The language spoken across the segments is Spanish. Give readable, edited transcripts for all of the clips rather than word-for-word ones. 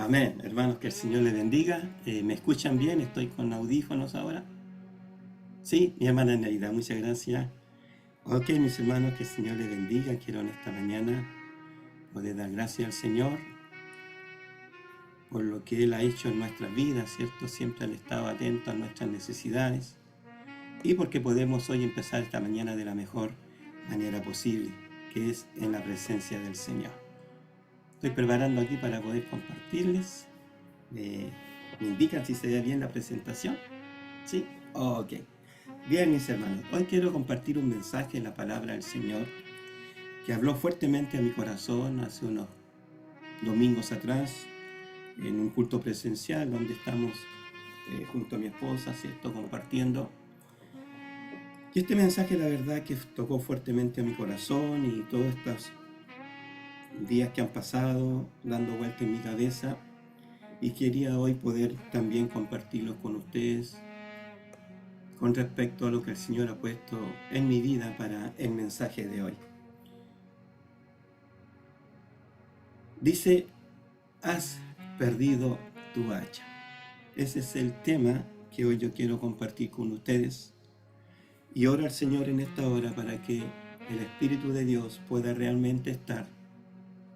Amén. Hermanos, que el Señor les bendiga. ¿Me escuchan bien? Estoy con audífonos ahora. Sí, mi hermana Neida, muchas gracias. Ok, mis hermanos, que el Señor les bendiga. Quiero en esta mañana poder dar gracias al Señor por lo que Él ha hecho en nuestras vidas, ¿cierto? Siempre han estado atentos a nuestras necesidades y porque podemos hoy empezar esta mañana de la mejor manera posible, que es en la presencia del Señor. Estoy preparando aquí para poder compartirles. ¿Me indican si se ve bien la presentación? ¿Sí? Ok. Bien, mis hermanos, hoy quiero compartir un mensaje en la palabra del Señor que habló fuertemente a mi corazón hace unos domingos atrás en un culto presencial donde estamos junto a mi esposa, ¿cierto? Compartiendo. Y este mensaje, la verdad, que tocó fuertemente a mi corazón y todos estos días que han pasado dando vuelta en mi cabeza, y quería hoy poder también compartirlo con ustedes con respecto a lo que el Señor ha puesto en mi vida para el mensaje de hoy. Dice, has perdido tu hacha. Ese es el tema que hoy yo quiero compartir con ustedes. Y oro al Señor en esta hora para que el Espíritu de Dios pueda realmente estar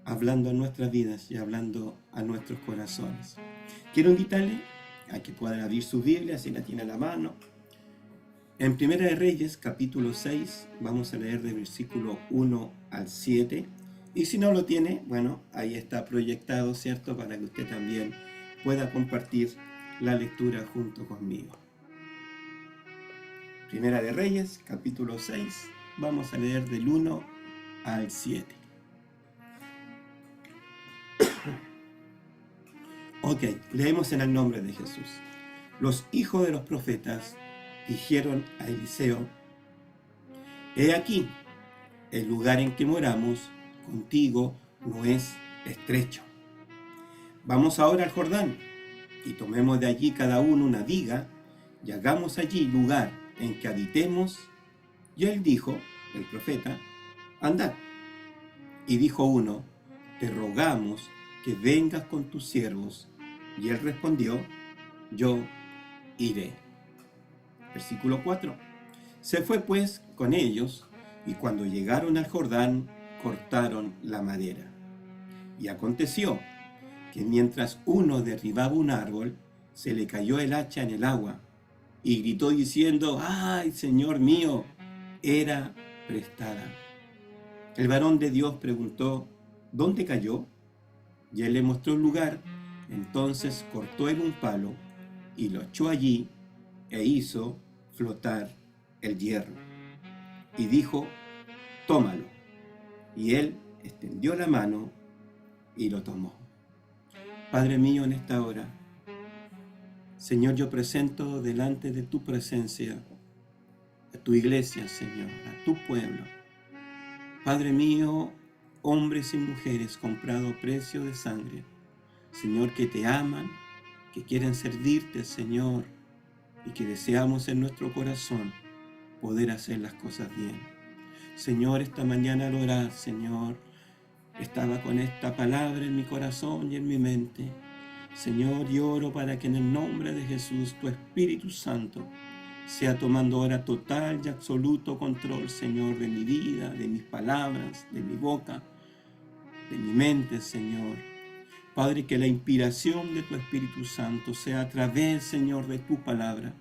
hablando a nuestras vidas y hablando a nuestros corazones. Quiero invitarle a que puedan abrir su Biblia, si la tiene a la mano. En Primera de Reyes, capítulo 6, vamos a leer del versículo 1 al 7. Y si no lo tiene, bueno, ahí está proyectado, ¿cierto? Para que usted también pueda compartir la lectura junto conmigo. Primera de Reyes, capítulo 6, vamos a leer del 1 al 7. Ok, leemos en el nombre de Jesús. Los hijos de los profetas dijeron a Eliseo, he aquí, el lugar en que moramos contigo no es estrecho. Vamos ahora al Jordán y tomemos de allí cada uno una viga y hagamos allí lugar en que habitemos. Y él dijo, el profeta, andad. Y dijo uno, te rogamos que vengas con tus siervos. Y él respondió, yo iré. Versículo 4. Se fue pues con ellos, y cuando llegaron al Jordán, cortaron la madera. Y aconteció que mientras uno derribaba un árbol, se le cayó el hacha en el agua, y gritó diciendo, ¡ay, Señor mío! Era prestada. El varón de Dios preguntó, ¿dónde cayó? Y él le mostró un lugar. Entonces cortó él un palo y lo echó allí e hizo flotar el hierro. Y dijo, tómalo. Y él extendió la mano y lo tomó. Padre mío, en esta hora, Señor, yo presento delante de tu presencia a tu iglesia, Señor, a tu pueblo. Padre mío, hombres y mujeres comprados a precio de sangre, Señor, que te aman, que quieren servirte, Señor, y que deseamos en nuestro corazón poder hacer las cosas bien. Señor, esta mañana al orar, Señor, estaba con esta palabra en mi corazón y en mi mente. Señor, yo oro para que en el nombre de Jesús, tu Espíritu Santo, sea tomando ahora total y absoluto control, Señor, de mi vida, de mis palabras, de mi boca, de mi mente, Señor. Padre, que la inspiración de tu Espíritu Santo sea a través, Señor, de tu palabra.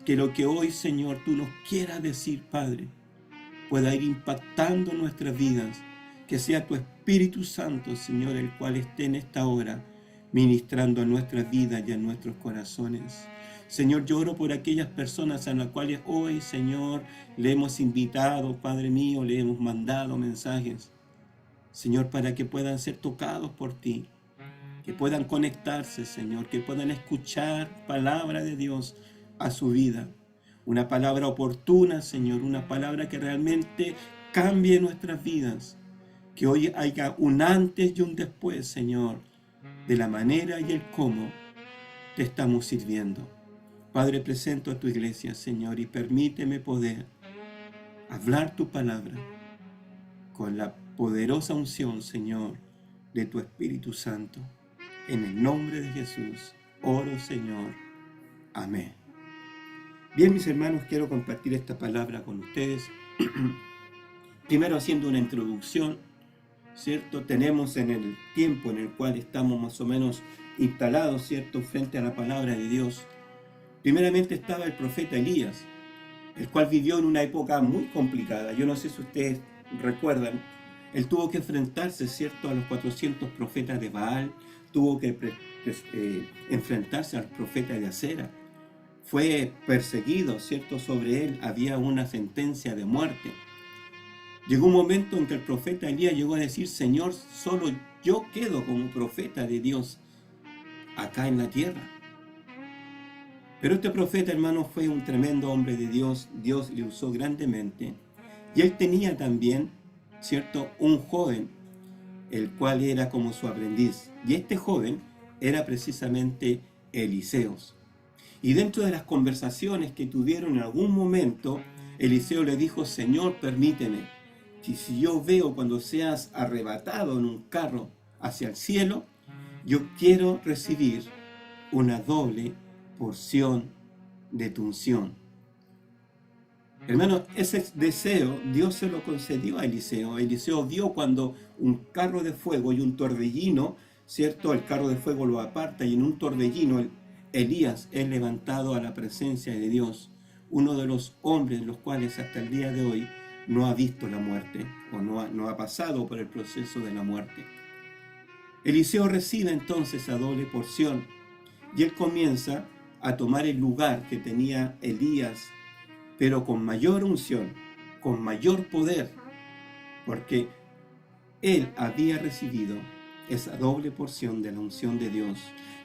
Que lo que hoy, Señor, tú nos quieras decir, Padre, pueda ir impactando nuestras vidas. Que sea tu Espíritu Santo, Señor, el cual esté en esta hora ministrando a nuestras vidas y a nuestros corazones. Señor, yo oro por aquellas personas a las cuales hoy, Señor, le hemos invitado, Padre mío, le hemos mandado mensajes. Señor, para que puedan ser tocados por ti. Que puedan conectarse, Señor, que puedan escuchar palabra de Dios a su vida. Una palabra oportuna, Señor, una palabra que realmente cambie nuestras vidas. Que hoy haya un antes y un después, Señor, de la manera y el cómo te estamos sirviendo. Padre, presento a tu iglesia, Señor, y permíteme poder hablar tu palabra con la poderosa unción, Señor, de tu Espíritu Santo. En el nombre de Jesús, oro, Señor. Amén. Bien, mis hermanos, quiero compartir esta palabra con ustedes. Primero haciendo una introducción, ¿cierto? Tenemos en el tiempo en el cual estamos más o menos instalados, ¿cierto?, frente a la palabra de Dios. Primeramente estaba el profeta Elías, el cual vivió en una época muy complicada. Yo no sé si ustedes recuerdan, él tuvo que enfrentarse, ¿cierto?, a los 400 profetas de Baal, tuvo que enfrentarse al profeta de Acera. Fue perseguido, ¿cierto?, sobre él había una sentencia de muerte. Llegó un momento en que el profeta Elías llegó a decir: Señor, solo yo quedo como profeta de Dios acá en la tierra. Pero este profeta, hermano, fue un tremendo hombre de Dios. Dios le usó grandemente. Y él tenía también, ¿cierto?, un joven, el cual era como su aprendiz. Y este joven era precisamente Eliseo. Y dentro de las conversaciones que tuvieron en algún momento, Eliseo le dijo: Señor, permíteme, que si yo veo cuando seas arrebatado en un carro hacia el cielo, yo quiero recibir una doble porción de tu unción. Hermano, ese deseo Dios se lo concedió a Eliseo. Eliseo vio cuando un carro de fuego y un torbellino, ¿cierto?, el carro de fuego lo aparta, y en un torbellino Elías es levantado a la presencia de Dios, uno de los hombres los cuales hasta el día de hoy no ha visto la muerte, o no ha pasado por el proceso de la muerte. Eliseo recibe entonces esa doble porción, y él comienza a tomar el lugar que tenía Elías, pero con mayor unción, con mayor poder, porque él había recibido esa doble porción de la unción de Dios.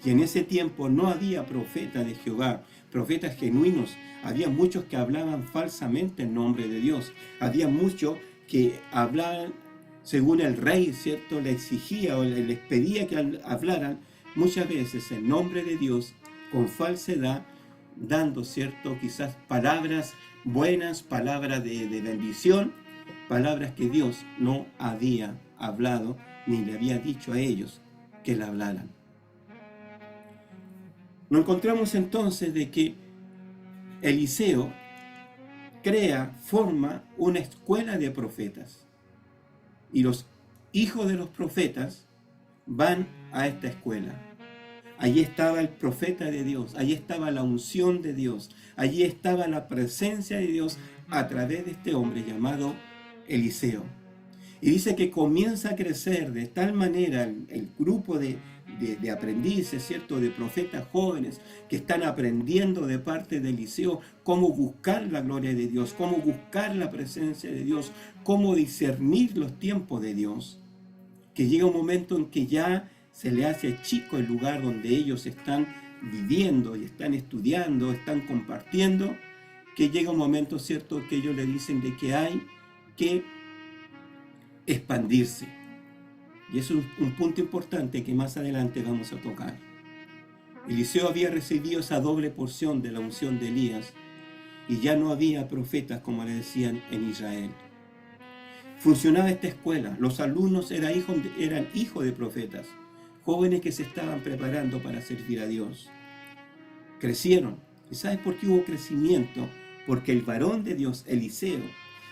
Y en ese tiempo no había profeta de Jehová, profetas genuinos. Había muchos que hablaban falsamente en nombre de Dios. Había muchos que hablaban según el rey, ¿cierto?, le exigía o les pedía que hablaran muchas veces en nombre de Dios con falsedad, dando, ¿cierto?, quizás palabras buenas, palabras de bendición, palabras que Dios no había hablado ni le había dicho a ellos que la hablaran. Nos encontramos entonces de que Eliseo forma una escuela de profetas, y los hijos de los profetas van a esta escuela. Allí estaba el profeta de Dios, allí estaba la unción de Dios, allí estaba la presencia de Dios a través de este hombre llamado Eliseo. Y dice que comienza a crecer de tal manera el grupo de aprendices, ¿cierto?, de profetas jóvenes que están aprendiendo de parte de Eliseo cómo buscar la gloria de Dios, cómo buscar la presencia de Dios, cómo discernir los tiempos de Dios, que llega un momento en que ya se le hace chico el lugar donde ellos están viviendo y están estudiando, están compartiendo, que llega un momento, ¿cierto?, que ellos le dicen de que hay que expandirse. Y eso es un punto importante que más adelante vamos a tocar. Eliseo había recibido esa doble porción de la unción de Elías, y ya no había profetas, como le decían, en Israel. Funcionaba esta escuela. Los alumnos eran hijos de profetas, jóvenes que se estaban preparando para servir a Dios. Crecieron. ¿Y sabes por qué hubo crecimiento? Porque el varón de Dios, Eliseo,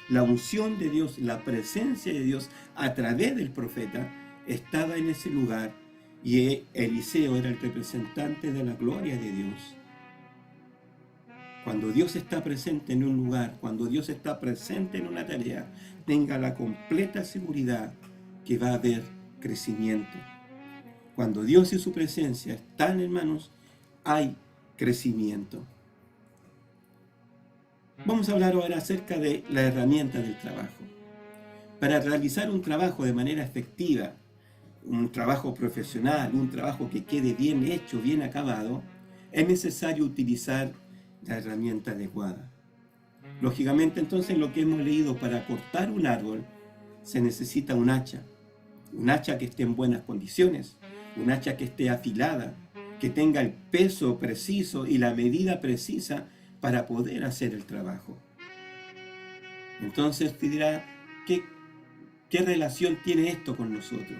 la unción de Dios, la presencia de Dios a través del profeta, estaba en ese lugar, y Eliseo era el representante de la gloria de Dios. Cuando Dios está presente en un lugar, cuando Dios está presente en una tarea, tenga la completa seguridad que va a haber crecimiento. Cuando Dios y su presencia están, hermanos, hay crecimiento. Vamos a hablar ahora acerca de la herramienta del trabajo. Para realizar un trabajo de manera efectiva, un trabajo profesional, un trabajo que quede bien hecho, bien acabado, es necesario utilizar la herramienta adecuada. Lógicamente, entonces, lo que hemos leído, para cortar un árbol se necesita un hacha que esté en buenas condiciones, un hacha que esté afilada, que tenga el peso preciso y la medida precisa para poder hacer el trabajo. Entonces te dirá, ¿qué relación tiene esto con nosotros?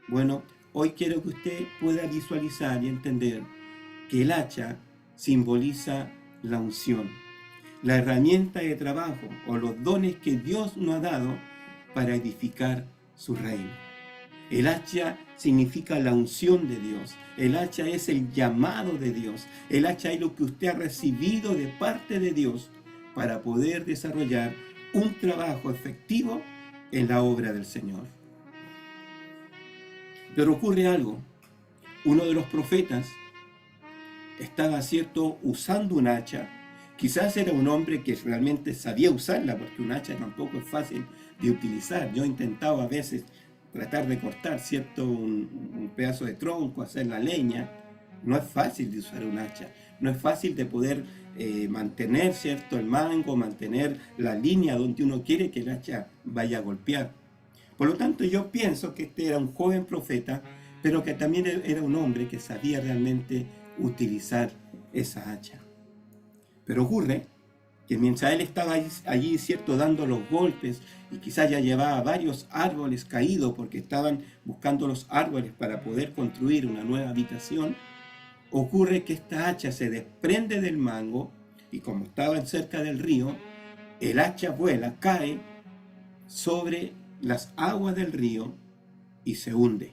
Bueno, hoy quiero que usted pueda visualizar y entender que el hacha simboliza la unción, la herramienta de trabajo o los dones que Dios nos ha dado para edificar su reino. El hacha significa la unción de Dios. El hacha es el llamado de Dios. El hacha es lo que usted ha recibido de parte de Dios para poder desarrollar un trabajo efectivo en la obra del Señor. Pero ocurre algo. Uno de los profetas estaba, cierto, usando un hacha. Quizás era un hombre que realmente sabía usarla, porque un hacha tampoco es fácil de utilizar. Yo he intentado a veces tratar de cortar, cierto, un pedazo de tronco, hacer la leña. No es fácil de usar un hacha. No es fácil de poder mantener, cierto, el mango, mantener la línea donde uno quiere que el hacha vaya a golpear. Por lo tanto, yo pienso que este era un joven profeta, pero que también era un hombre que sabía realmente utilizar esa hacha. Pero ocurre que mientras él estaba allí, cierto, dando los golpes, y quizás ya llevaba varios árboles caídos porque estaban buscando los árboles para poder construir una nueva habitación, ocurre que esta hacha se desprende del mango, y como estaba cerca del río, el hacha vuela, cae sobre las aguas del río y se hunde.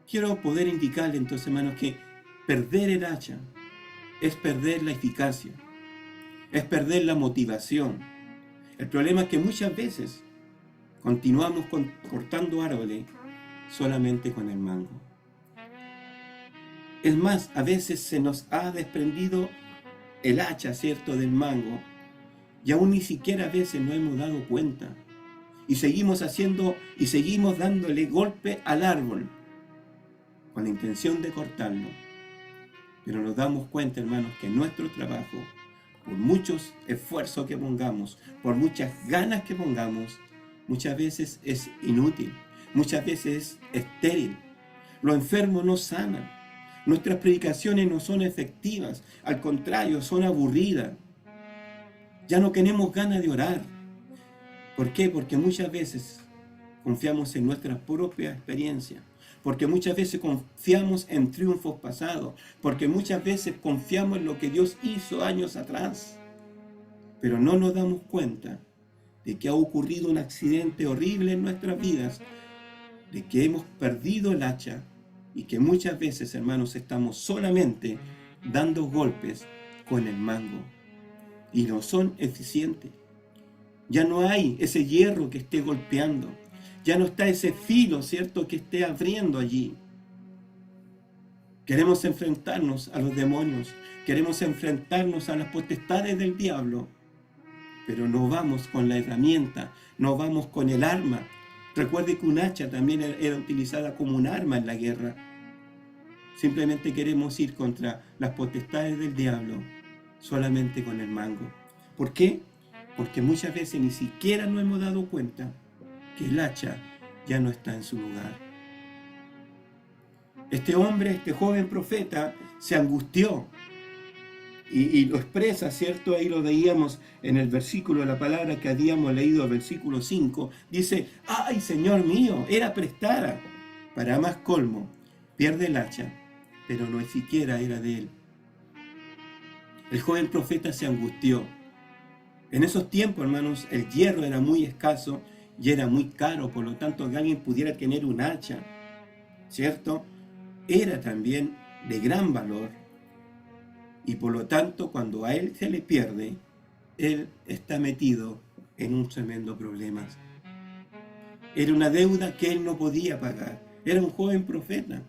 Quiero poder indicarle entonces, hermanos, que perder el hacha es perder la eficacia, es perder la motivación. El problema es que muchas veces continuamos cortando árboles solamente con el mango. Es más, a veces se nos ha desprendido el hacha, cierto, del mango, y aún ni siquiera a veces nos hemos dado cuenta. Y seguimos haciendo y seguimos dándole golpe al árbol con la intención de cortarlo. Pero nos damos cuenta, hermanos, que nuestro trabajo, por muchos esfuerzos que pongamos, por muchas ganas que pongamos, muchas veces es inútil, muchas veces es estéril. Los enfermos no sanan. Nuestras predicaciones no son efectivas, al contrario, son aburridas. Ya no tenemos ganas de orar. ¿Por qué? Porque muchas veces confiamos en nuestra propia experiencia, porque muchas veces confiamos en triunfos pasados, porque muchas veces confiamos en lo que Dios hizo años atrás, pero no nos damos cuenta de que ha ocurrido un accidente horrible en nuestras vidas, de que hemos perdido el hacha y que muchas veces, hermanos, estamos solamente dando golpes con el mango y no son eficientes. Ya no hay ese hierro que esté golpeando. Ya no está ese filo, ¿cierto?, que esté abriendo allí. Queremos enfrentarnos a los demonios. Queremos enfrentarnos a las potestades del diablo. Pero no vamos con la herramienta. No vamos con el arma. Recuerde que un hacha también era utilizada como un arma en la guerra. Simplemente queremos ir contra las potestades del diablo solamente con el mango. ¿Por qué? Porque muchas veces ni siquiera nos hemos dado cuenta que el hacha ya no está en su lugar. Este hombre, este joven profeta, se angustió y lo expresa, ¿cierto? Ahí lo veíamos en el versículo de la palabra que habíamos leído, el versículo 5. Dice: ¡ay, Señor mío! Era prestada. Para más colmo, pierde el hacha, pero no siquiera era de él. El joven profeta se angustió. En esos tiempos, hermanos, el hierro era muy escaso y era muy caro, por lo tanto, que alguien pudiera tener un hacha, ¿cierto?, era también de gran valor. Y por lo tanto, cuando a él se le pierde, él está metido en un tremendo problema. Era una deuda que él no podía pagar. Era un joven profeta.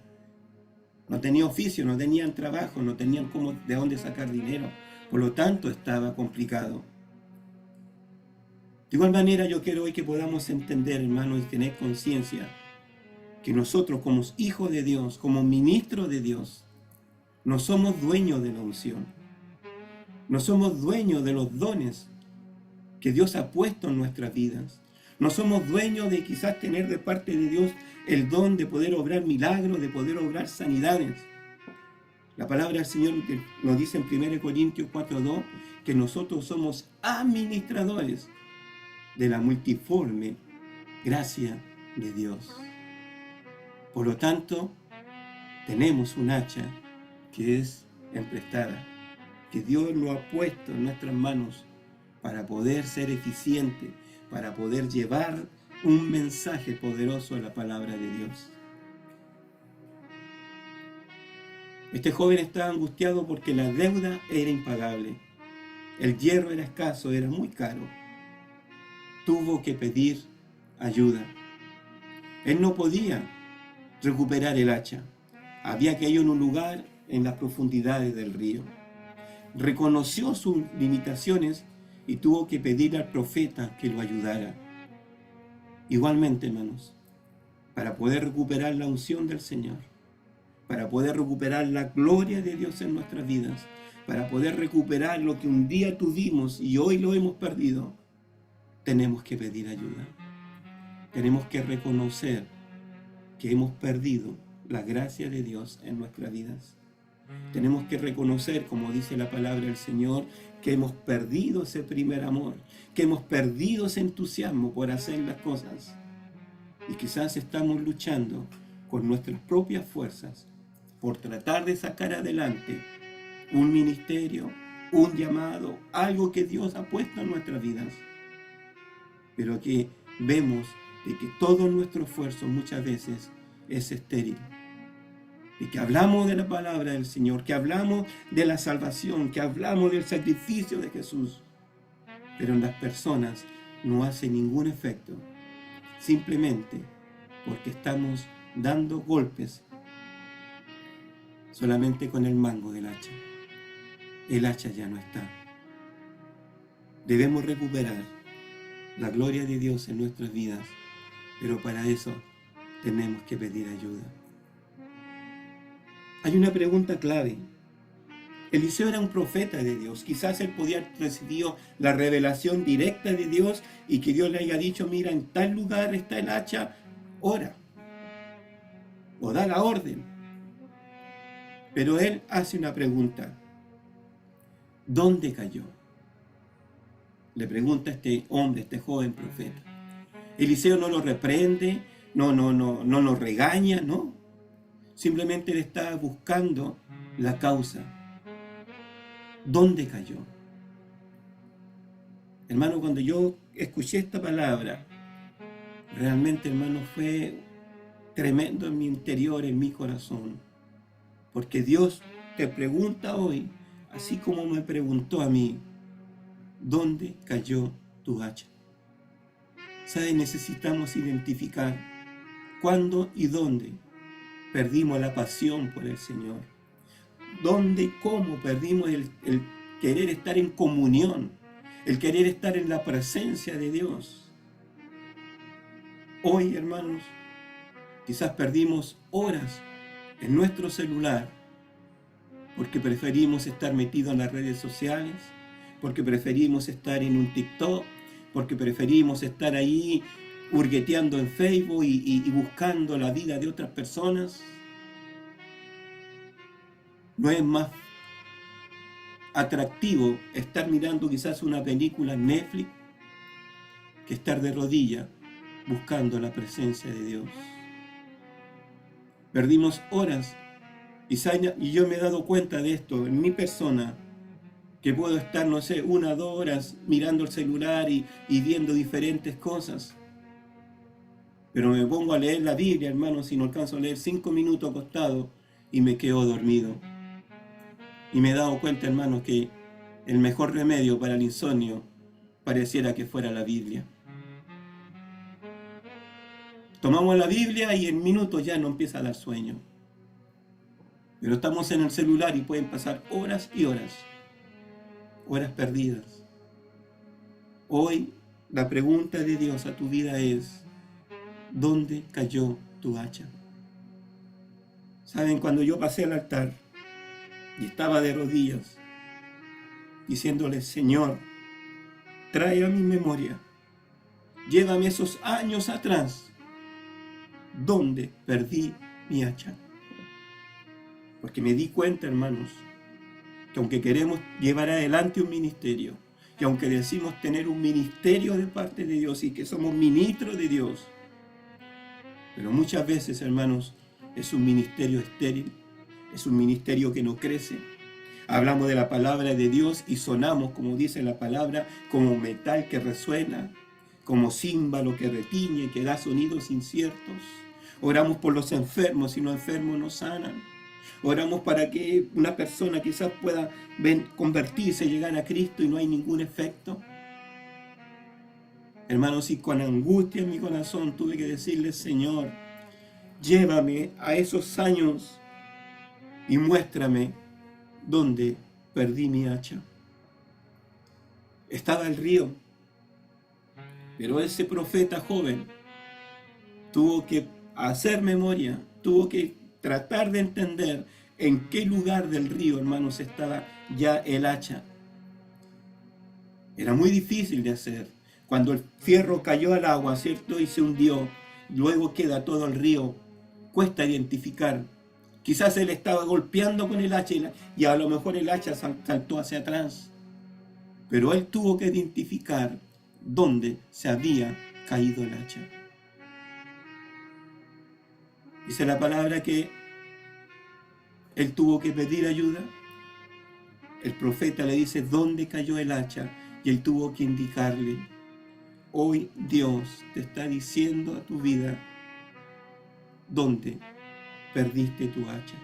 No tenía oficio, no tenían trabajo, no tenían de dónde sacar dinero. Por lo tanto, estaba complicado. De igual manera, yo quiero hoy que podamos entender, hermanos, y tener conciencia que nosotros, como hijos de Dios, como ministros de Dios, no somos dueños de la unción. No somos dueños de los dones que Dios ha puesto en nuestras vidas. No somos dueños de quizás tener de parte de Dios el don de poder obrar milagros, de poder obrar sanidades. La palabra del Señor nos dice en 1 Corintios 4:2 que nosotros somos administradores de la multiforme gracia de Dios. Por lo tanto, tenemos un hacha que es emprestada, que Dios lo ha puesto en nuestras manos para poder ser eficiente, para poder llevar un mensaje poderoso a la palabra de Dios. Este joven estaba angustiado porque la deuda era impagable. El hierro era escaso, era muy caro. Tuvo que pedir ayuda. Él no podía recuperar el hacha. Había caído en un lugar en las profundidades del río. Reconoció sus limitaciones y tuvo que pedir al profeta que lo ayudara. Igualmente, hermanos, para poder recuperar la unción del Señor, para poder recuperar la gloria de Dios en nuestras vidas, para poder recuperar lo que un día tuvimos y hoy lo hemos perdido, tenemos que pedir ayuda. Tenemos que reconocer que hemos perdido la gracia de Dios en nuestras vidas. Tenemos que reconocer, como dice la palabra del Señor, que hemos perdido ese primer amor, que hemos perdido ese entusiasmo por hacer las cosas. Y quizás estamos luchando con nuestras propias fuerzas por tratar de sacar adelante un ministerio, un llamado, algo que Dios ha puesto en nuestras vidas. Pero que vemos de que todo nuestro esfuerzo muchas veces es estéril. Y que hablamos de la palabra del Señor, que hablamos de la salvación, que hablamos del sacrificio de Jesús, pero en las personas no hace ningún efecto, simplemente porque estamos dando golpes solamente con el mango del hacha. El hacha ya no está. Debemos recuperar la gloria de Dios en nuestras vidas, pero para eso tenemos que pedir ayuda. Hay una pregunta clave. Eliseo era un profeta de Dios. Quizás él podía haber recibido la revelación directa de Dios y que Dios le haya dicho, mira, en tal lugar está el hacha, ora. O da la orden. Pero él hace una pregunta. ¿Dónde cayó? Le pregunta a este hombre, este joven profeta. Eliseo no lo reprende, no lo regaña, no. Simplemente le está buscando la causa. ¿Dónde cayó? Hermano, cuando yo escuché esta palabra, realmente, hermano, fue tremendo en mi interior, en mi corazón. Porque Dios te pregunta hoy, así como me preguntó a mí, ¿dónde cayó tu hacha? ¿Sabes? Necesitamos identificar cuándo y dónde perdimos la pasión por el Señor. ¿Dónde y cómo perdimos el querer estar en comunión, el querer estar en la presencia de Dios? Hoy, hermanos, quizás perdimos horas en nuestro celular porque preferimos estar metidos en las redes sociales, porque preferimos estar en un TikTok, porque preferimos estar ahí hurgueteando en Facebook y buscando la vida de otras personas. No es más atractivo estar mirando quizás una película en Netflix que estar de rodillas buscando la presencia de Dios. Perdimos horas y yo me he dado cuenta de esto en mi persona, que puedo estar, no sé, 1 o 2 horas mirando el celular y viendo diferentes cosas. Pero me pongo a leer la Biblia, hermano, si no alcanzo a leer 5 minutos acostado y me quedo dormido. Y me he dado cuenta, hermano, que el mejor remedio para el insomnio pareciera que fuera la Biblia. Tomamos la Biblia y en minutos ya no empieza a dar sueño. Pero estamos en el celular y pueden pasar horas y horas. Horas perdidas. Hoy la pregunta de Dios a tu vida es, ¿dónde cayó tu hacha? ¿Saben? Cuando yo pasé al altar y estaba de rodillas, diciéndole, Señor, trae a mi memoria, llévame esos años atrás, ¿dónde perdí mi hacha? Porque me di cuenta, hermanos, que aunque queremos llevar adelante un ministerio, que aunque decimos tener un ministerio de parte de Dios y que somos ministros de Dios, Pero muchas veces, hermanos, es un ministerio estéril, es un ministerio que no crece. Hablamos de la palabra de Dios y sonamos, como dice la palabra, como metal que resuena, como címbalo que retiñe, que da sonidos inciertos. Oramos por los enfermos y los enfermos nos sanan. Oramos para que una persona quizás pueda convertirse, llegar a Cristo y no hay ningún efecto. Hermanos, y con angustia en mi corazón tuve que decirle: Señor, llévame a esos años y muéstrame dónde perdí mi hacha. Estaba el río, pero ese profeta joven tuvo que hacer memoria, tuvo que tratar de entender en qué lugar del río, hermanos, estaba ya el hacha. Era muy difícil de hacer. Cuando el fierro cayó al agua, ¿cierto? Y se hundió, luego queda todo el río. Cuesta identificar. Quizás él estaba golpeando con el hacha y a lo mejor el hacha saltó hacia atrás. Pero él tuvo que identificar dónde se había caído el hacha. Dice la palabra que él tuvo que pedir ayuda. El profeta le dice dónde cayó el hacha y él tuvo que indicarle. Hoy Dios te está diciendo a tu vida dónde perdiste tu hacha.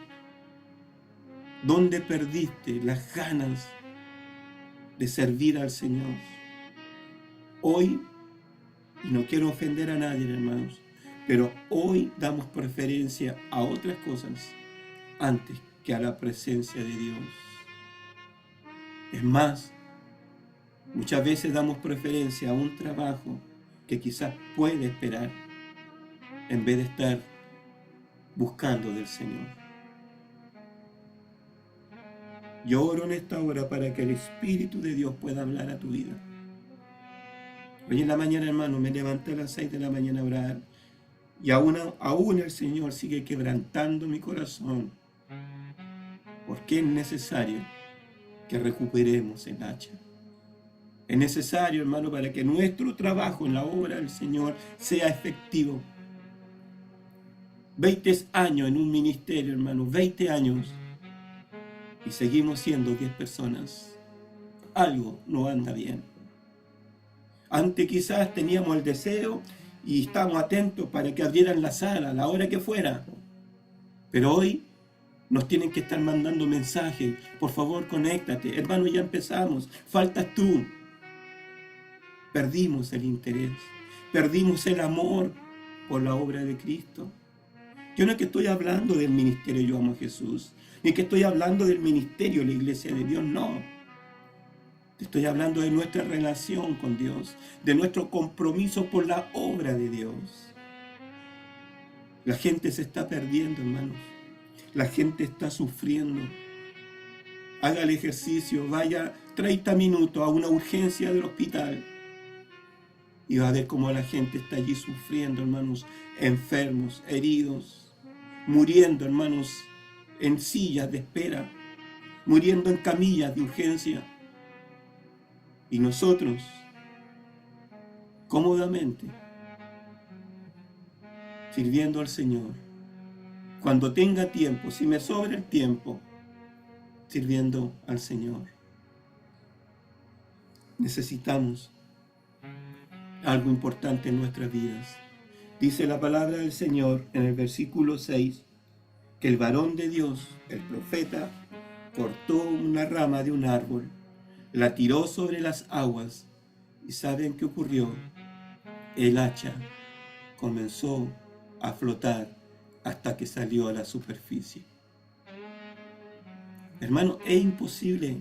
¿Dónde perdiste las ganas de servir al Señor? Hoy, y no quiero ofender a nadie, hermanos, pero hoy damos preferencia a otras cosas antes que a la presencia de Dios. Es más, muchas veces damos preferencia a un trabajo que quizás puede esperar en vez de estar buscando del Señor. Yo oro en esta hora para que el Espíritu de Dios pueda hablar a tu vida. Hoy en la mañana, hermano, me levanté a las 6 de la mañana a orar y aún el Señor sigue quebrantando mi corazón, porque es necesario que recuperemos el hacha. Es necesario, hermano, para que nuestro trabajo en la obra del Señor sea efectivo. 20 años en un ministerio, hermano, 20 años, y seguimos siendo 10 personas. Algo no anda bien. Antes quizás teníamos el deseo y estábamos atentos para que abrieran la sala a la hora que fuera. Pero hoy nos tienen que estar mandando mensajes. Por favor, conéctate. Hermano, ya empezamos. Faltas tú. Perdimos el interés. Perdimos el amor por la obra de Cristo. Yo no es que estoy hablando del ministerio Yo Amo a Jesús, ni que estoy hablando del ministerio la Iglesia de Dios, no. Te estoy hablando de nuestra relación con Dios, de nuestro compromiso por la obra de Dios. La gente se está perdiendo, hermanos. La gente está sufriendo. Haga el ejercicio, vaya 30 minutos a una urgencia del hospital y va a ver cómo la gente está allí sufriendo, hermanos, enfermos, heridos, muriendo, hermanos, en sillas de espera, muriendo en camillas de urgencia. Y nosotros, cómodamente, sirviendo al Señor, cuando tenga tiempo, si me sobra el tiempo, sirviendo al Señor. Necesitamos algo importante en nuestras vidas. Dice la palabra del Señor en el versículo 6, que el varón de Dios, el profeta, cortó una rama de un árbol, la tiró sobre las aguas, y ¿saben qué ocurrió? El hacha comenzó a flotar hasta que salió a la superficie. Hermano, es imposible.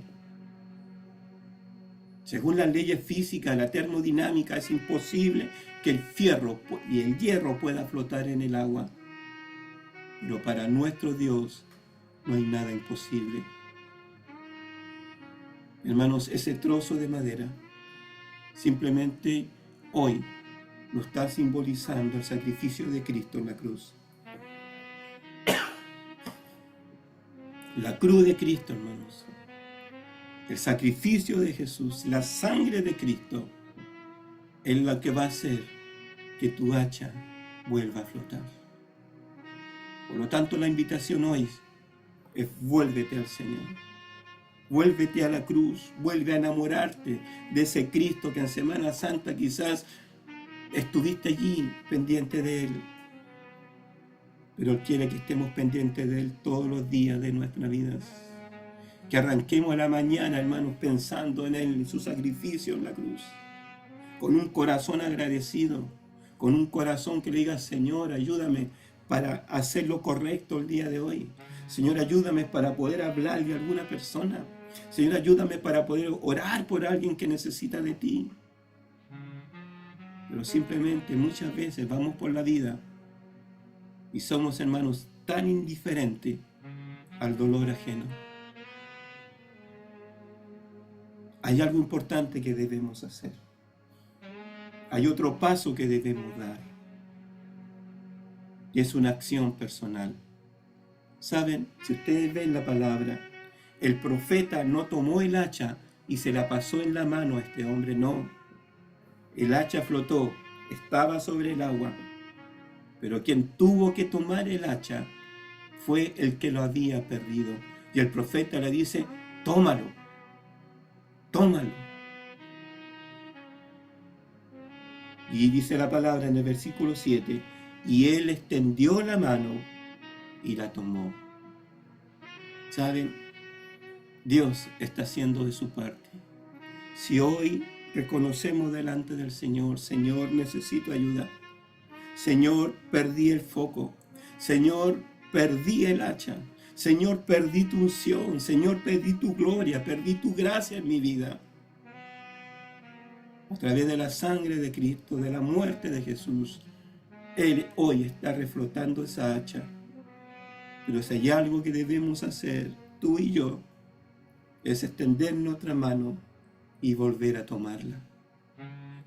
Según las leyes físicas, la termodinámica, es imposible que el fierro y el hierro pueda flotar en el agua. Pero para nuestro Dios no hay nada imposible. Hermanos, ese trozo de madera simplemente hoy lo está simbolizando el sacrificio de Cristo en la cruz. La cruz de Cristo, hermanos. El sacrificio de Jesús, la sangre de Cristo, es la que va a hacer que tu hacha vuelva a flotar. Por lo tanto, la invitación hoy es vuélvete al Señor. Vuélvete a la cruz, vuelve a enamorarte de ese Cristo que en Semana Santa quizás estuviste allí pendiente de Él. Pero Él quiere que estemos pendientes de Él todos los días de nuestras vidas. Que arranquemos a la mañana, hermanos, pensando en Él, en su sacrificio en la cruz. Con un corazón agradecido, con un corazón que le diga, Señor, ayúdame para hacer lo correcto el día de hoy. Señor, ayúdame para poder hablarle a alguna persona. Señor, ayúdame para poder orar por alguien que necesita de ti. Pero simplemente muchas veces vamos por la vida y somos, hermanos, tan indiferentes al dolor ajeno. Hay algo importante que debemos hacer. Hay otro paso que debemos dar. Y es una acción personal. ¿Saben? Si ustedes ven la palabra, el profeta no tomó el hacha y se la pasó en la mano a este hombre, no. El hacha flotó, estaba sobre el agua. Pero quien tuvo que tomar el hacha fue el que lo había perdido. Y el profeta le dice, tómalo, tómalo. Y dice la palabra en el versículo 7, y él extendió la mano y la tomó. ¿Saben? Dios está haciendo de su parte. Si hoy reconocemos delante del Señor, Señor, necesito ayuda. Señor, perdí el foco. Señor, perdí el hacha. Señor, perdí tu unción. Señor, perdí tu gloria, perdí tu gracia en mi vida. A través de la sangre de Cristo, de la muerte de Jesús, Él hoy está reflotando esa hacha. Pero si hay algo que debemos hacer, tú y yo, es extender nuestra mano y volver a tomarla.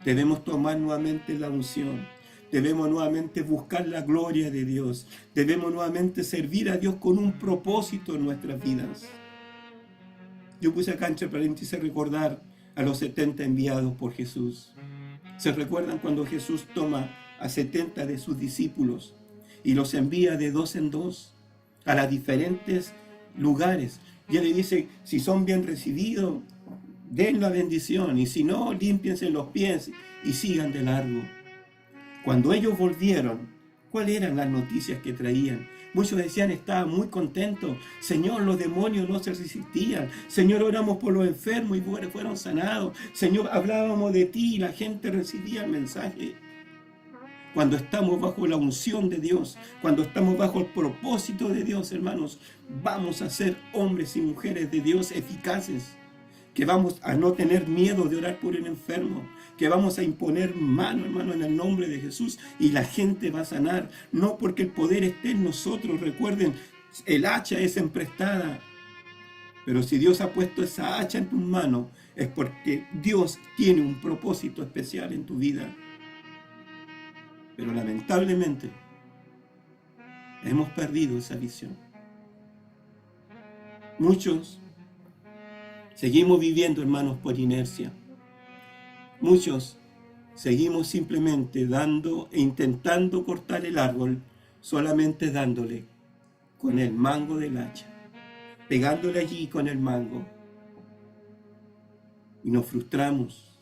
Debemos tomar nuevamente la unción. Debemos nuevamente buscar la gloria de Dios. Debemos nuevamente servir a Dios con un propósito en nuestras vidas. Yo puse acá entre paréntesis recordar a los 70 enviados por Jesús. ¿Se recuerdan cuando Jesús toma a 70 de sus discípulos y los envía de dos en dos a los diferentes lugares? Y Él le dice, si son bien recibidos, den la bendición, y si no, límpiense los pies y sigan de largo. Cuando ellos volvieron, ¿cuáles eran las noticias que traían? Muchos decían, estaban muy contentos. Señor, los demonios no se resistían. Señor, oramos por los enfermos y fueron sanados. Señor, hablábamos de ti y la gente recibía el mensaje. Cuando estamos bajo la unción de Dios, cuando estamos bajo el propósito de Dios, hermanos, vamos a ser hombres y mujeres de Dios eficaces, que vamos a no tener miedo de orar por el enfermo, que vamos a imponer mano, hermano, en el nombre de Jesús, y la gente va a sanar, no porque el poder esté en nosotros. Recuerden, el hacha es emprestada, pero si Dios ha puesto esa hacha en tus manos, es porque Dios tiene un propósito especial en tu vida. Pero lamentablemente hemos perdido esa visión. Muchos seguimos viviendo, hermanos, por inercia. Muchos seguimos simplemente dando e intentando cortar el árbol, solamente dándole con el mango del hacha, pegándole allí con el mango. Y nos frustramos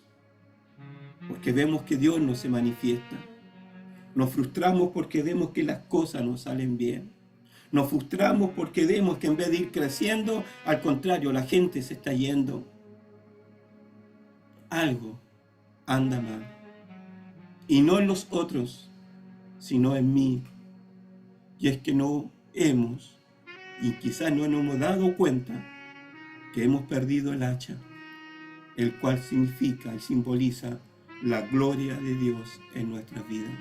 porque vemos que Dios no se manifiesta. Nos frustramos porque vemos que las cosas no salen bien. Nos frustramos porque vemos que en vez de ir creciendo, al contrario, la gente se está yendo. Algo anda mal. Y no en los otros, sino en mí. Y es que no hemos, y quizás no nos hemos dado cuenta, que hemos perdido el hacha, el cual significa y simboliza la gloria de Dios en nuestras vidas.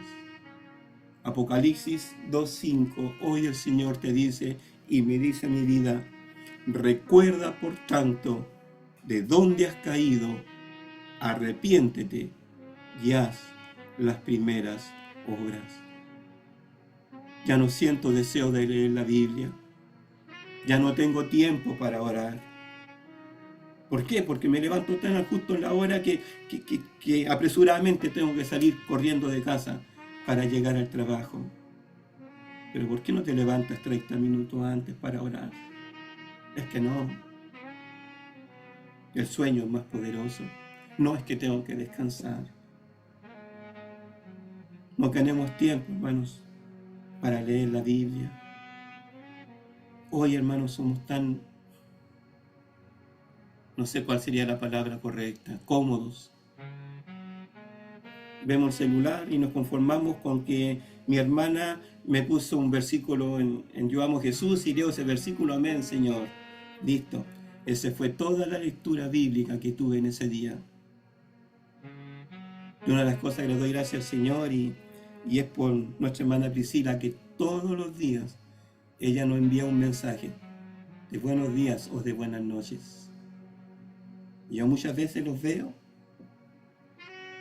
Apocalipsis 2:5, hoy el Señor te dice, y me dice mi vida, recuerda por tanto de dónde has caído, arrepiéntete y haz las primeras obras. Ya no siento deseo de leer la Biblia, ya no tengo tiempo para orar. ¿Por qué? Porque me levanto tan justo en la hora que apresuradamente tengo que salir corriendo de casa para llegar al trabajo. pero ¿por qué no te levantas 30 minutos antes para orar? Es que no. El sueño es más poderoso. No es que tengo que descansar. No tenemos tiempo, hermanos, para leer la Biblia. Hoy, hermanos, somos tan, no sé cuál sería la palabra correcta, cómodos. Vemos el celular y nos conformamos con que mi hermana me puso un versículo en Yo amo a Jesús y leo ese versículo, amén, Señor. Listo. Esa fue toda la lectura bíblica que tuve en ese día. Y una de las cosas que le doy gracias al Señor y es por nuestra hermana Priscila, que todos los días ella nos envía un mensaje de buenos días o de buenas noches. Y yo muchas veces los veo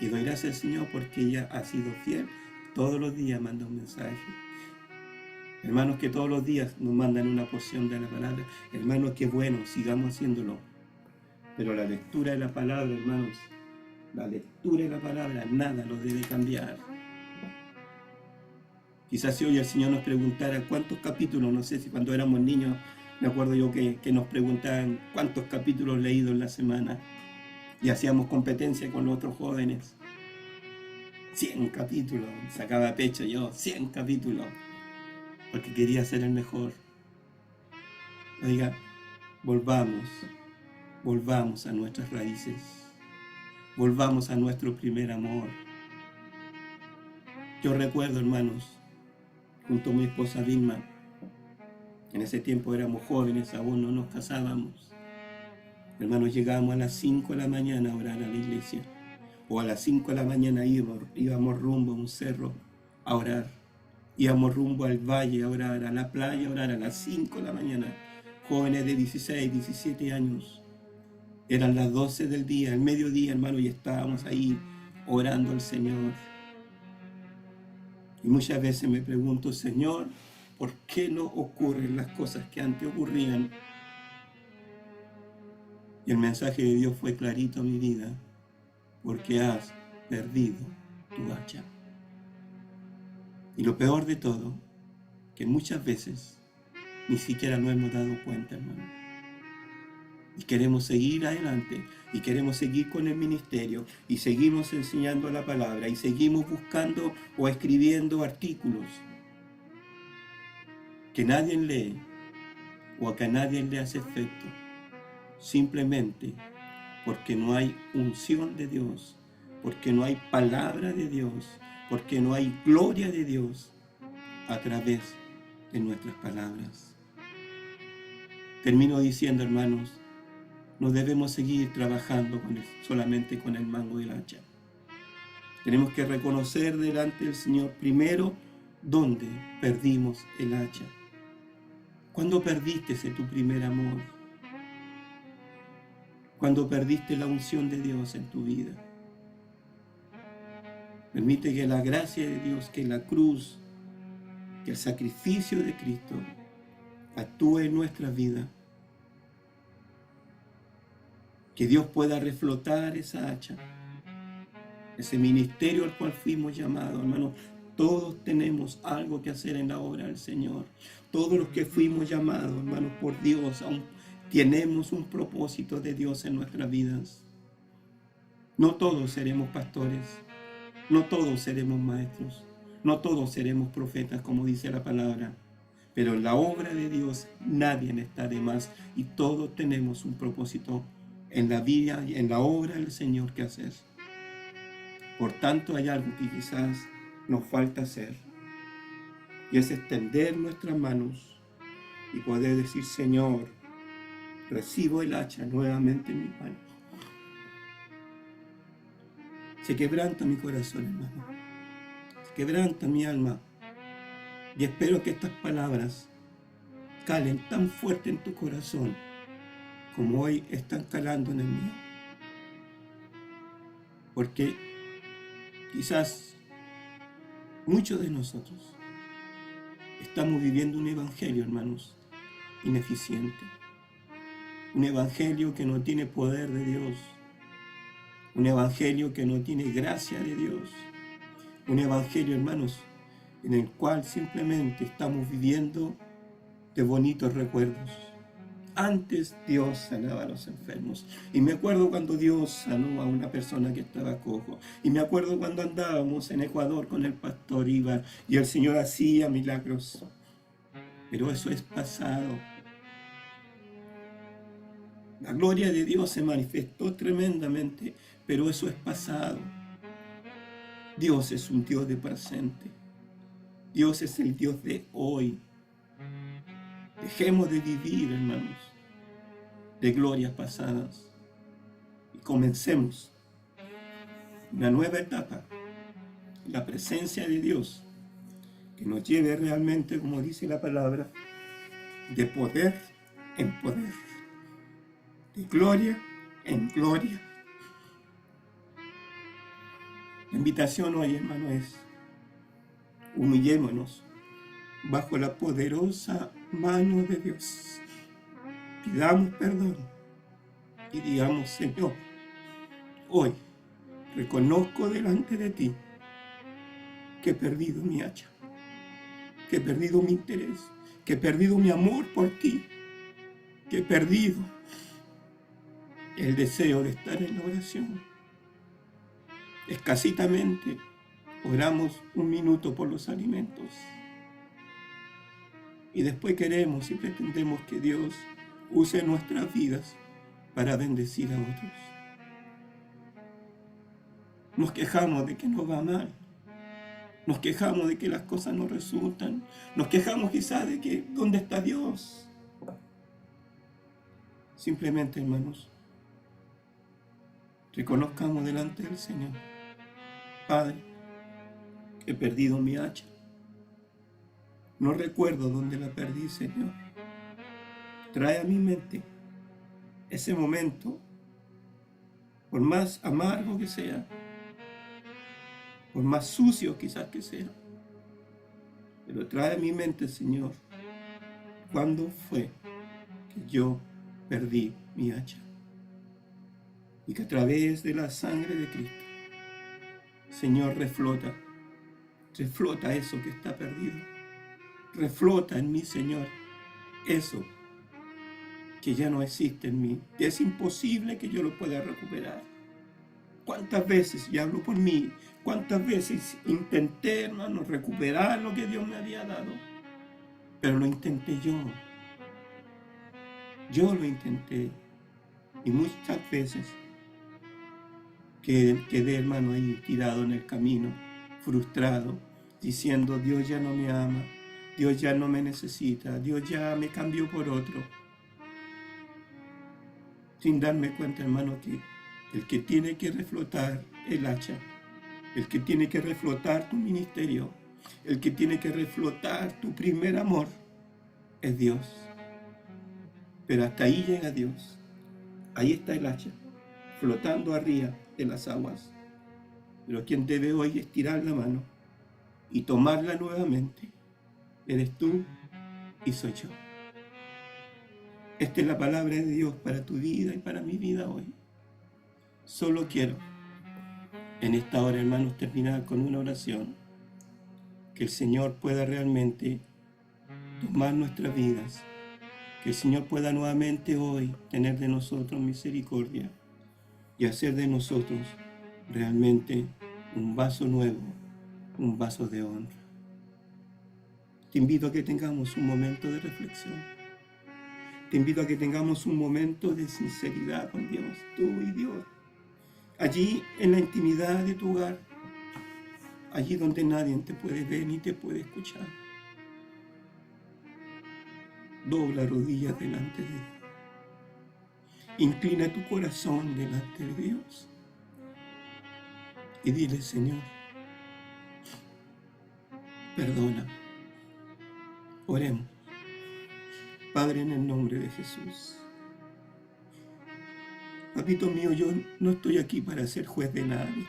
y doy gracias al Señor porque ella ha sido fiel. Todos los días manda un mensaje. Hermanos que todos los días nos mandan una porción de la palabra. Hermanos, qué bueno, sigamos haciéndolo. Pero la lectura de la palabra, hermanos, la lectura de la palabra, nada lo debe cambiar. Quizás si hoy el Señor nos preguntara cuántos capítulos, no sé si cuando éramos niños, me acuerdo yo que nos preguntaban cuántos capítulos leídos en la semana. Y hacíamos competencia con los otros jóvenes. 100 capítulos, sacaba pecho yo, 100 capítulos, porque quería ser el mejor. Oiga, volvamos a nuestras raíces, volvamos a nuestro primer amor. Yo recuerdo, hermanos, junto a mi esposa Vilma, en ese tiempo éramos jóvenes, aún no nos casábamos. Hermanos, llegábamos a las 5 de la mañana a orar a la iglesia. O a las 5 de la mañana íbamos rumbo a un cerro a orar. Íbamos rumbo al valle a orar, a la playa a orar a las 5 de la mañana. Jóvenes de 16, 17 años. Eran las 12 del día, el mediodía, hermano, y estábamos ahí orando al Señor. Y muchas veces me pregunto, Señor, ¿por qué no ocurren las cosas que antes ocurrían? Y el mensaje de Dios fue clarito a mi vida, porque has perdido tu hacha. Y lo peor de todo, que muchas veces ni siquiera nos hemos dado cuenta, hermano. Y queremos seguir adelante, y queremos seguir con el ministerio, y seguimos enseñando la palabra, y seguimos buscando o escribiendo artículos que nadie lee, o a que a nadie le hace efecto. Simplemente porque no hay unción de Dios, porque no hay palabra de Dios, porque no hay gloria de Dios a través de nuestras palabras. Termino diciendo, hermanos, no debemos seguir trabajando solamente con el mango del hacha. Tenemos que reconocer delante del Señor primero dónde perdimos el hacha. ¿Cuándo perdiste ese tu primer amor? Cuando perdiste la unción de Dios en tu vida. Permite que la gracia de Dios, que la cruz, que el sacrificio de Cristo actúe en nuestra vida. Que Dios pueda reflotar esa hacha, ese ministerio al cual fuimos llamados, hermanos. Todos tenemos algo que hacer en la obra del Señor. Todos los que fuimos llamados, hermanos, por Dios, aún tenemos un propósito de Dios en nuestras vidas. No todos seremos pastores, no todos seremos maestros, no todos seremos profetas, como dice la palabra, pero en la obra de Dios nadie está de más y todos tenemos un propósito en la vida y en la obra del Señor que hacer. Por tanto, hay algo que quizás nos falta hacer, y es extender nuestras manos y poder decir, Señor, recibo el hacha nuevamente en mis manos. Se quebranta mi corazón, hermano. Se quebranta mi alma. Y espero que estas palabras calen tan fuerte en tu corazón como hoy están calando en el mío. Porque quizás muchos de nosotros estamos viviendo un evangelio, hermanos, ineficiente. Un evangelio que no tiene poder de Dios. Un evangelio que no tiene gracia de Dios. Un evangelio, hermanos, en el cual simplemente estamos viviendo de bonitos recuerdos. Antes Dios sanaba a los enfermos. Y me acuerdo cuando Dios sanó a una persona que estaba cojo. Y me acuerdo cuando andábamos en Ecuador con el pastor Ibar y el Señor hacía milagros. Pero eso es pasado. La gloria de Dios se manifestó tremendamente, pero eso es pasado. Dios es un Dios de presente. Dios es el Dios de hoy. Dejemos de vivir, hermanos, de glorias pasadas y comencemos una nueva etapa, la presencia de Dios, que nos lleve realmente, como dice la palabra, de poder en poder, de gloria en gloria. La invitación hoy, hermano, es humillémonos bajo la poderosa mano de Dios. Pidamos perdón y digamos: Señor, hoy reconozco delante de ti que he perdido mi hacha, que he perdido mi interés, que he perdido mi amor por ti, que he perdido el deseo de estar en la oración. Escasitamente oramos un minuto por los alimentos y después queremos y pretendemos que Dios use nuestras vidas para bendecir a otros. Nos quejamos de que nos va mal, nos quejamos de que las cosas no resultan, nos quejamos quizás de que ¿dónde está Dios? Simplemente, hermanos, reconozcamos delante del Señor: Padre, he perdido mi hacha. No recuerdo dónde la perdí, Señor. Trae a mi mente ese momento, por más amargo que sea, por más sucio quizás que sea, pero trae a mi mente, Señor, cuándo fue que yo perdí mi hacha. Y que a través de la sangre de Cristo, Señor, reflota eso que está perdido. Reflota en mí, Señor, eso que ya no existe en mí, que es imposible que yo lo pueda recuperar. ¿Cuántas veces, y hablo por mí, cuántas veces intenté, hermano, recuperar lo que Dios me había dado? Pero lo intenté yo. Yo lo intenté. Y muchas veces quedé, hermano, ahí tirado en el camino, frustrado, diciendo: Dios ya no me ama, Dios ya no me necesita, Dios ya me cambió por otro. Sin darme cuenta, hermano, que el que tiene que reflotar el hacha, el que tiene que reflotar tu ministerio, el que tiene que reflotar tu primer amor, es Dios. Pero hasta ahí llega Dios. Ahí está el hacha, flotando arriba de las aguas. Pero quien debe hoy estirar la mano y tomarla nuevamente, eres tú y soy yo. Esta es la palabra de Dios para tu vida y para mi vida hoy. Solo quiero, en esta hora, hermanos, terminar con una oración. Que el Señor pueda realmente tomar nuestras vidas. Que el Señor pueda nuevamente hoy tener de nosotros misericordia y hacer de nosotros realmente un vaso nuevo, un vaso de honra. Te invito a que tengamos un momento de reflexión. Te invito a que tengamos un momento de sinceridad con Dios, tú y Dios. Allí en la intimidad de tu hogar, allí donde nadie te puede ver ni te puede escuchar. Dobla rodillas delante de Dios. Inclina tu corazón delante de Dios. Y dile: Señor, perdona. Oremos. Padre, en el nombre de Jesús. Papito mío, yo no estoy aquí para ser juez de nadie,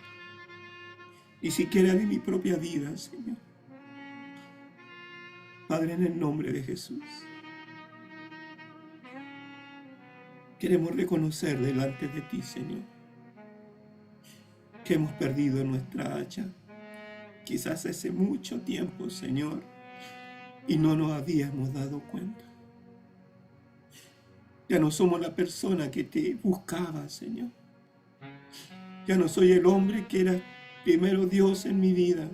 ni siquiera de mi propia vida, Señor. Padre, en el nombre de Jesús, queremos reconocer delante de ti, Señor, que hemos perdido nuestra hacha, quizás hace mucho tiempo, Señor, y no nos habíamos dado cuenta. Ya no somos la persona que te buscaba, Señor. Ya no soy el hombre que era primero Dios en mi vida.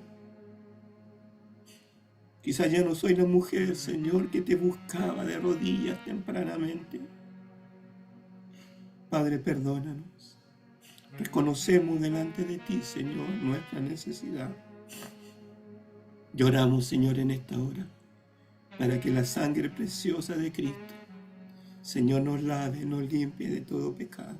Quizás ya no soy la mujer, Señor, que te buscaba de rodillas tempranamente. Padre, perdónanos. Reconocemos delante de ti, Señor, nuestra necesidad. Lloramos, Señor, en esta hora, para que la sangre preciosa de Cristo, Señor, nos lave, nos limpie de todo pecado.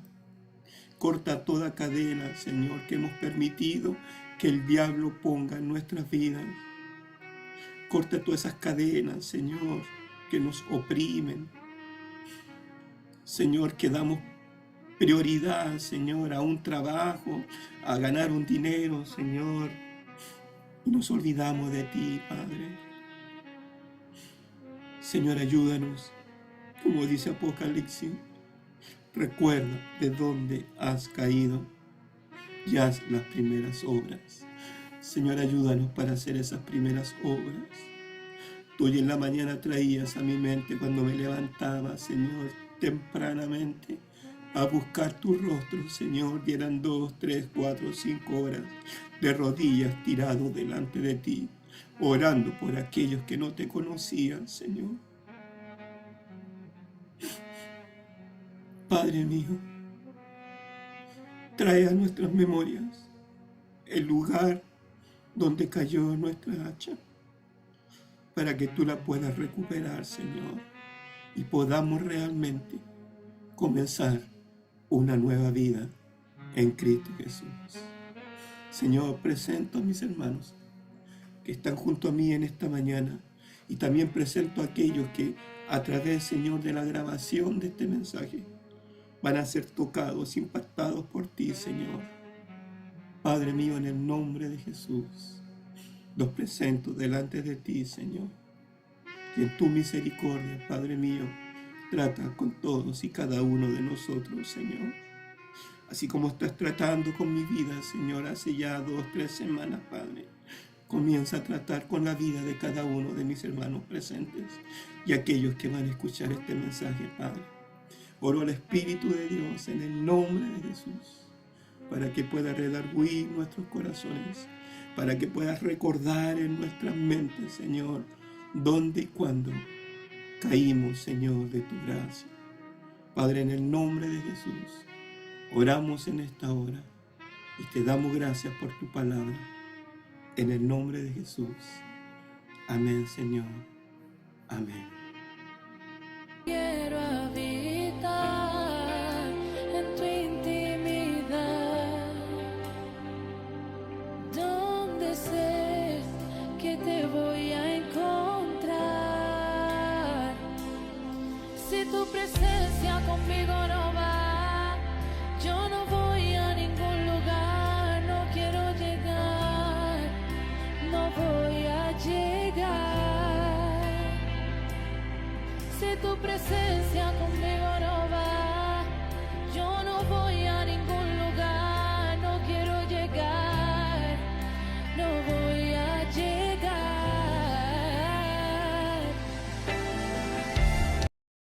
Corta toda cadena, Señor, que hemos permitido que el diablo ponga en nuestras vidas. Corta todas esas cadenas, Señor, que nos oprimen. Señor, que damos prioridad, Señor, a un trabajo, a ganar un dinero, Señor. Y nos olvidamos de ti, Padre. Señor, ayúdanos. Como dice Apocalipsis, recuerda de dónde has caído y haz las primeras obras. Señor, ayúdanos para hacer esas primeras obras. Tú hoy en la mañana traías a mi mente cuando me levantaba, Señor, tempranamente, a buscar tu rostro, Señor, y eran 2, 3, 4, 5 horas de rodillas tirado delante de ti, orando por aquellos que no te conocían, Señor. Padre mío, trae a nuestras memorias el lugar donde cayó nuestra hacha, para que tú la puedas recuperar, Señor, y podamos realmente comenzar una nueva vida en Cristo Jesús. Señor, presento a mis hermanos que están junto a mí en esta mañana, y también presento a aquellos que a través, Señor, de la grabación de este mensaje van a ser tocados, impactados por ti, Señor. Padre mío, en el nombre de Jesús, los presento delante de ti, Señor. Y en tu misericordia, Padre mío, trata con todos y cada uno de nosotros, Señor. Así como estás tratando con mi vida, Señor, hace ya 2, 3 semanas, Padre. Comienza a tratar con la vida de cada uno de mis hermanos presentes y aquellos que van a escuchar este mensaje, Padre. Oro al Espíritu de Dios en el nombre de Jesús, para que pueda redarguir nuestros corazones, para que puedas recordar en nuestras mentes, Señor, dónde y cuándo caímos, Señor, de tu gracia. Padre, en el nombre de Jesús, oramos en esta hora y te damos gracias por tu palabra. En el nombre de Jesús. Amén, Señor. Amén.